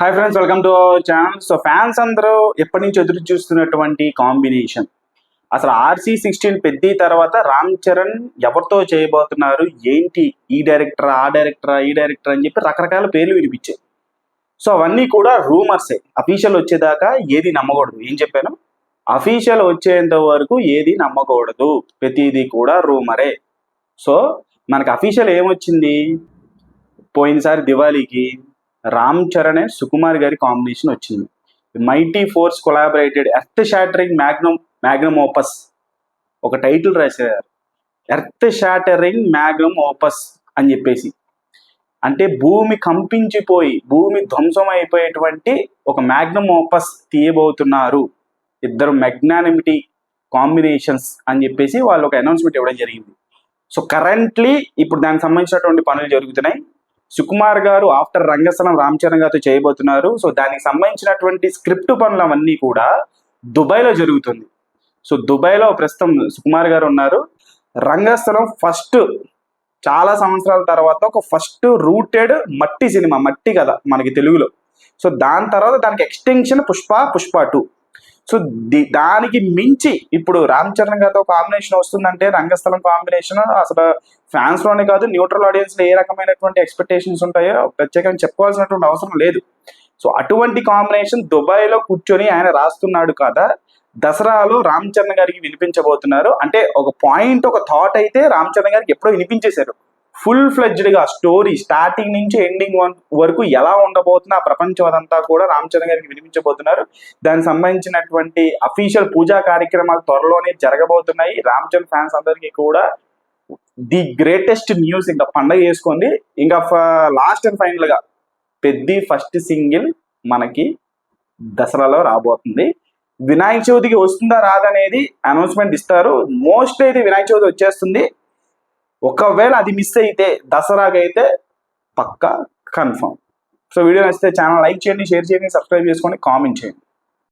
Hi friends, welcome to our channel. So fans అందరూ ఎప్పటి నుంచి ఎదురు చూస్తున్నటువంటి కాంబినేషన్ అసలు RC16 పెద్ద తర్వాత రామ్ చరణ్ ఎవరితో చేయబోతున్నారు, ఏంటి, ఈ డైరెక్టర్ ఆ డైరెక్టర్ ఈ డైరెక్టర్ అని చెప్పి రకరకాల పేర్లు వినిపించాయి. సో అవన్నీ కూడా రూమర్సే. అఫీషియల్ వచ్చేదాకా ఏది నమ్మకూడదు. ఏం చెప్పాను? అఫీషియల్ వచ్చేంత వరకు ఏది నమ్మకూడదు, ప్రతిదీ కూడా రూమరే. సో మనకి అఫీషియల్ ఏమొచ్చింది? పోయినసారి దివాళీకి రామ్ చరణ్ అండ్ సుకుమార్ గారి కాంబినేషన్ వచ్చింది. Mighty force collaborated earth shattering Magnum opus, ఒక టైటిల్ రాశారు, ఎర్త్ షాటరింగ్ మ్యాగ్నమ్ ఓపస్ అని చెప్పేసి. అంటే భూమి కంపించిపోయి భూమి ధ్వంసం అయిపోయేటువంటి ఒక మ్యాగ్నమ్ ఓపస్ తీయబోతున్నారు. ఇద్దరు మెగ్నానిమిటీ కాంబినేషన్స్ అని చెప్పేసి వాళ్ళు ఒక అనౌన్స్మెంట్ ఇవ్వడం జరిగింది. సో కరెంట్లీ ఇప్పుడు దానికి సంబంధించినటువంటి పనులు జరుగుతున్నాయి. సుకుమార్ గారు ఆఫ్టర్ రంగస్థలం రామ్ చరణ్ గారితో చేయబోతున్నారు. సో దానికి సంబంధించినటువంటి స్క్రిప్ట్ పనులు అవన్నీ కూడా దుబాయ్లో జరుగుతుంది. సో దుబాయ్లో ప్రస్తుతం సుకుమార్ గారు ఉన్నారు. రంగస్థలం ఫస్ట్ చాలా సంవత్సరాల తర్వాత ఒక ఫస్ట్ రూటెడ్ మట్టి సినిమా, మట్టి కథ మనకి తెలుగులో. సో దాని తర్వాత దానికి ఎక్స్టెన్షన్ పుష్ప 2. సో దానికి మించి ఇప్పుడు రామ్ చరణ్ గారితో కాంబినేషన్ వస్తుందంటే రంగస్థలం కాంబినేషన్ అసలు ఫ్యాన్స్ లోనే కాదు, న్యూట్రల్ ఆడియన్స్ లో ఏ రకమైనటువంటి ఎక్స్పెక్టేషన్స్ ఉంటాయో ప్రత్యేకంగా చెప్పుకోవాల్సినటువంటి అవసరం లేదు. సో అటువంటి కాంబినేషన్ దుబాయ్లో కూర్చొని ఆయన రాస్తున్నాడు కదా, దసరాలో రామ్ చరణ్ గారికి వినిపించబోతున్నారు. అంటే ఒక పాయింట్, ఒక థాట్ అయితే రామ్ చరణ్ గారికి ఎప్పుడో వినిపించేశారు. ఫుల్ ఫ్లెడ్జ్డ్గా స్టోరీ స్టార్టింగ్ నుంచి ఎండింగ్ వరకు ఎలా ఉండబోతున్నా ఆ ప్రపంచం అదంతా కూడా రామ్ చరణ్ గారికి వినిపించబోతున్నారు. దానికి సంబంధించినటువంటి అఫీషియల్ పూజా కార్యక్రమాలు త్వరలోనే జరగబోతున్నాయి. రామ్ చరణ్ ఫ్యాన్స్ అందరికీ కూడా ది గ్రేటెస్ట్ న్యూస్, ఇంకా పండగ చేసుకోండి. ఇంకా లాస్ట్ అండ్ ఫైనల్ గా పెద్ద ఫస్ట్ సింగిల్ మనకి దసరాలో రాబోతుంది. వినాయక చవితికి వస్తుందా రాదనేది అనౌన్స్మెంట్ ఇస్తారు. మోస్ట్ అయితే వినాయక చవితి వచ్చేస్తుంది. ఒకవేళ అది మిస్ అయితే దసరాకి అయితే పక్కా కన్ఫర్మ్. సో వీడియో నచ్చితే ఛానల్ లైక్ చేయండి, షేర్ చేయండి, సబ్స్క్రైబ్ చేసుకోండి, కామెంట్ చేయండి.